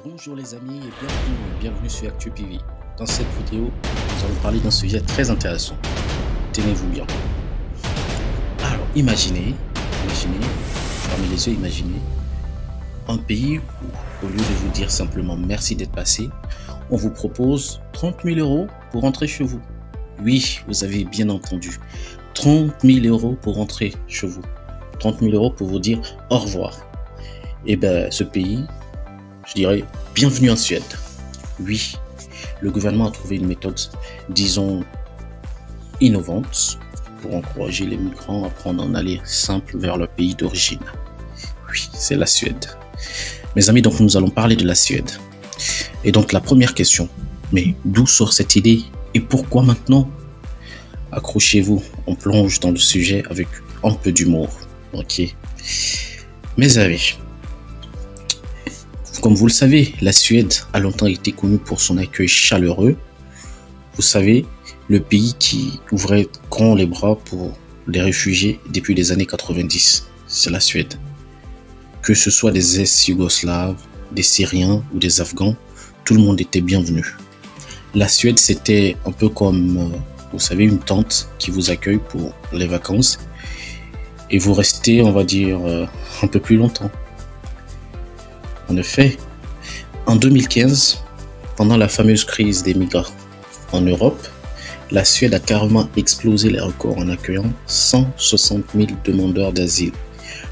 Bonjour les amis et bienvenue sur ActuPV. Dans cette vidéo, nous allons parler d'un sujet très intéressant. Tenez-vous bien. Alors imaginez, fermez les yeux, imaginez un pays où, au lieu de vous dire simplement merci d'être passé, on vous propose 30 000 euros pour rentrer chez vous. Oui, vous avez bien entendu, 30 000 euros pour rentrer chez vous. 30 000 euros pour vous dire au revoir. Et bien ce pays, je dirais, bienvenue en Suède. Oui, le gouvernement a trouvé une méthode, disons, innovante pour encourager les migrants à prendre un aller simple vers leur pays d'origine. Oui, c'est la Suède. Mes amis, donc nous allons parler de la Suède. Et donc la première question, mais d'où sort cette idée et pourquoi maintenant? Accrochez-vous, on plonge dans le sujet avec un peu d'humour. Ok. Mes amis, comme vous le savez, la Suède a longtemps été connue pour son accueil chaleureux. Vous savez, le pays qui ouvrait grand les bras pour les réfugiés depuis les années 90, c'est la Suède. Que ce soit des ex-Yougoslaves, des Syriens ou des Afghans, tout le monde était bienvenu. La Suède, c'était un peu comme, vous savez, une tante qui vous accueille pour les vacances et vous restez, on va dire, un peu plus longtemps. En effet, en 2015, pendant la fameuse crise des migrants en Europe, la Suède a carrément explosé les records en accueillant 160 000 demandeurs d'asile,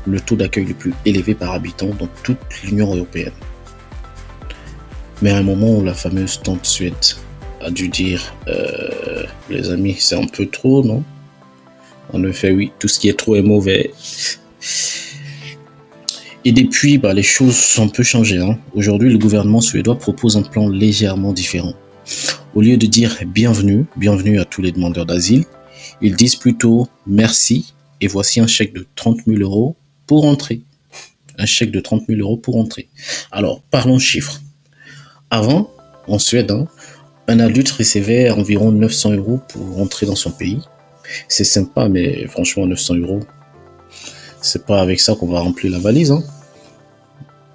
le taux d'accueil le plus élevé par habitant dans toute l'Union européenne. Mais à un moment où la fameuse tante Suède a dû dire les amis, c'est un peu trop, non? En effet, oui, tout ce qui est trop est mauvais. Et depuis, les choses ont un peu changé. Aujourd'hui, le gouvernement suédois propose un plan légèrement différent. Au lieu de dire bienvenue à tous les demandeurs d'asile, ils disent plutôt merci et voici un chèque de 30 000 euros pour entrer. Un chèque de 30 000 euros pour entrer. Alors, parlons chiffres. Avant, en Suède, un adulte recevait environ 900 euros pour rentrer dans son pays. C'est sympa, mais franchement, 900 euros, c'est pas avec ça qu'on va remplir la valise.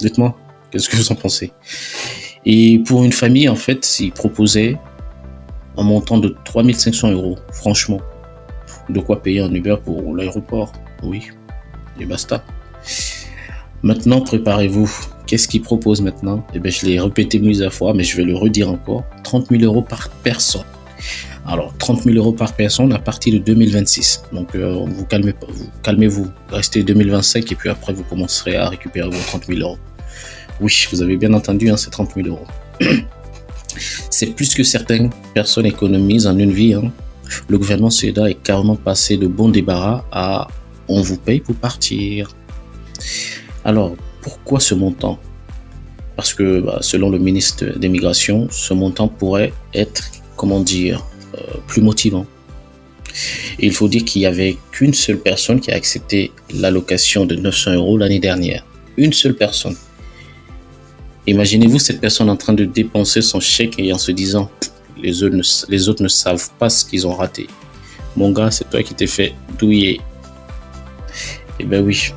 Dites-moi, qu'est-ce que vous en pensez? Et pour une famille, en fait, ils proposaient un montant de 3 500 euros. Franchement, de quoi payer un Uber pour l'aéroport? Oui, et basta. Maintenant, préparez-vous. Qu'est-ce qu'ils proposent maintenant? Eh bien, je l'ai répété plusieurs fois, mais je vais le redire encore. 30 000 euros par personne. Alors, 30 000 euros par personne à partir de 2026. Donc, vous calmez-vous. Restez 2025 et puis après, vous commencerez à récupérer vos 30 000 euros. Oui, vous avez bien entendu, c'est 30 000 euros. C'est plus que certaines personnes économisent en une vie. Le gouvernement suédois est carrément passé de bon débarras à on vous paye pour partir. Alors, pourquoi ce montant? Parce que, selon le ministre des Migrations, ce montant pourrait être, plus motivant. Et il faut dire qu'il n'y avait qu'une seule personne qui a accepté l'allocation de 900 euros l'année dernière. Une seule personne. Imaginez-vous cette personne en train de dépenser son chèque et en se disant les autres ne savent pas ce qu'ils ont raté. Mon gars, c'est toi qui t'es fait douiller. Eh bien oui.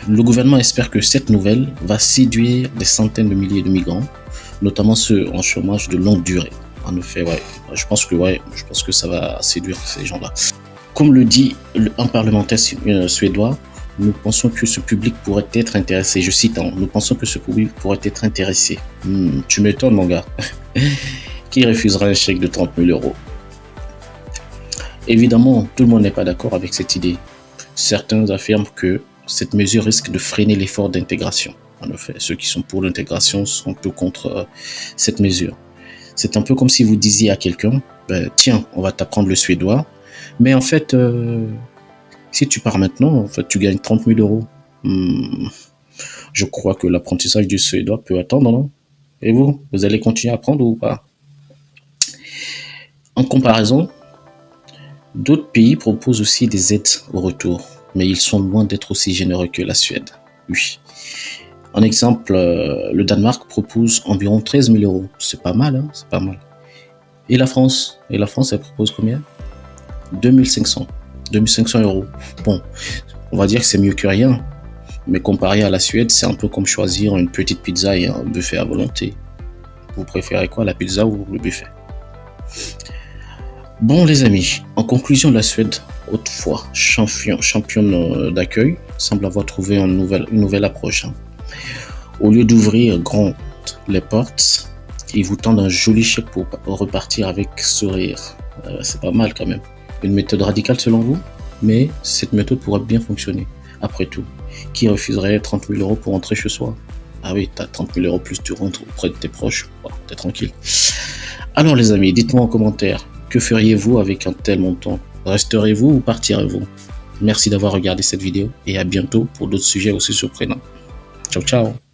Le gouvernement espère que cette nouvelle va séduire des centaines de milliers de migrants, notamment ceux en chômage de longue durée. En effet, je pense que ça va séduire ces gens-là. Comme le dit un parlementaire suédois, nous pensons que ce public pourrait être intéressé. Je cite, nous pensons que ce public pourrait être intéressé. Tu m'étonnes, mon gars. Qui refusera un chèque de 30 000 euros? Évidemment, tout le monde n'est pas d'accord avec cette idée. Certains affirment que cette mesure risque de freiner l'effort d'intégration. En effet, ceux qui sont pour l'intégration sont un peu contre cette mesure. C'est un peu comme si vous disiez à quelqu'un, tiens, on va t'apprendre le suédois, mais en fait, si tu pars maintenant, en fait, tu gagnes 30 000 euros. Je crois que l'apprentissage du suédois peut attendre, non? Et vous allez continuer à apprendre ou pas? En comparaison, d'autres pays proposent aussi des aides au retour, mais ils sont loin d'être aussi généreux que la Suède. Oui. En exemple, le Danemark propose environ 13 000 euros. C'est pas mal, c'est pas mal. Et la France? Elle propose combien? 2 500 euros. Bon, on va dire que c'est mieux que rien. Mais comparé à la Suède, c'est un peu comme choisir une petite pizza et un buffet à volonté. Vous préférez quoi, la pizza ou le buffet? Bon les amis, en conclusion, la Suède, autrefois championne d'accueil, semble avoir trouvé une nouvelle approche. Au lieu d'ouvrir grand les portes, ils vous tendent un joli chèque pour repartir avec sourire. C'est pas mal quand même. Une méthode radicale selon vous? Mais cette méthode pourrait bien fonctionner. Après tout, qui refuserait 30 000 € pour rentrer chez soi? Ah oui, t'as 30 000 € plus tu rentres auprès de tes proches, t'es tranquille. Alors les amis, dites-moi en commentaire, que feriez-vous avec un tel montant? Resterez-vous ou partirez-vous? Merci d'avoir regardé cette vidéo et à bientôt pour d'autres sujets aussi surprenants. Ciao ciao.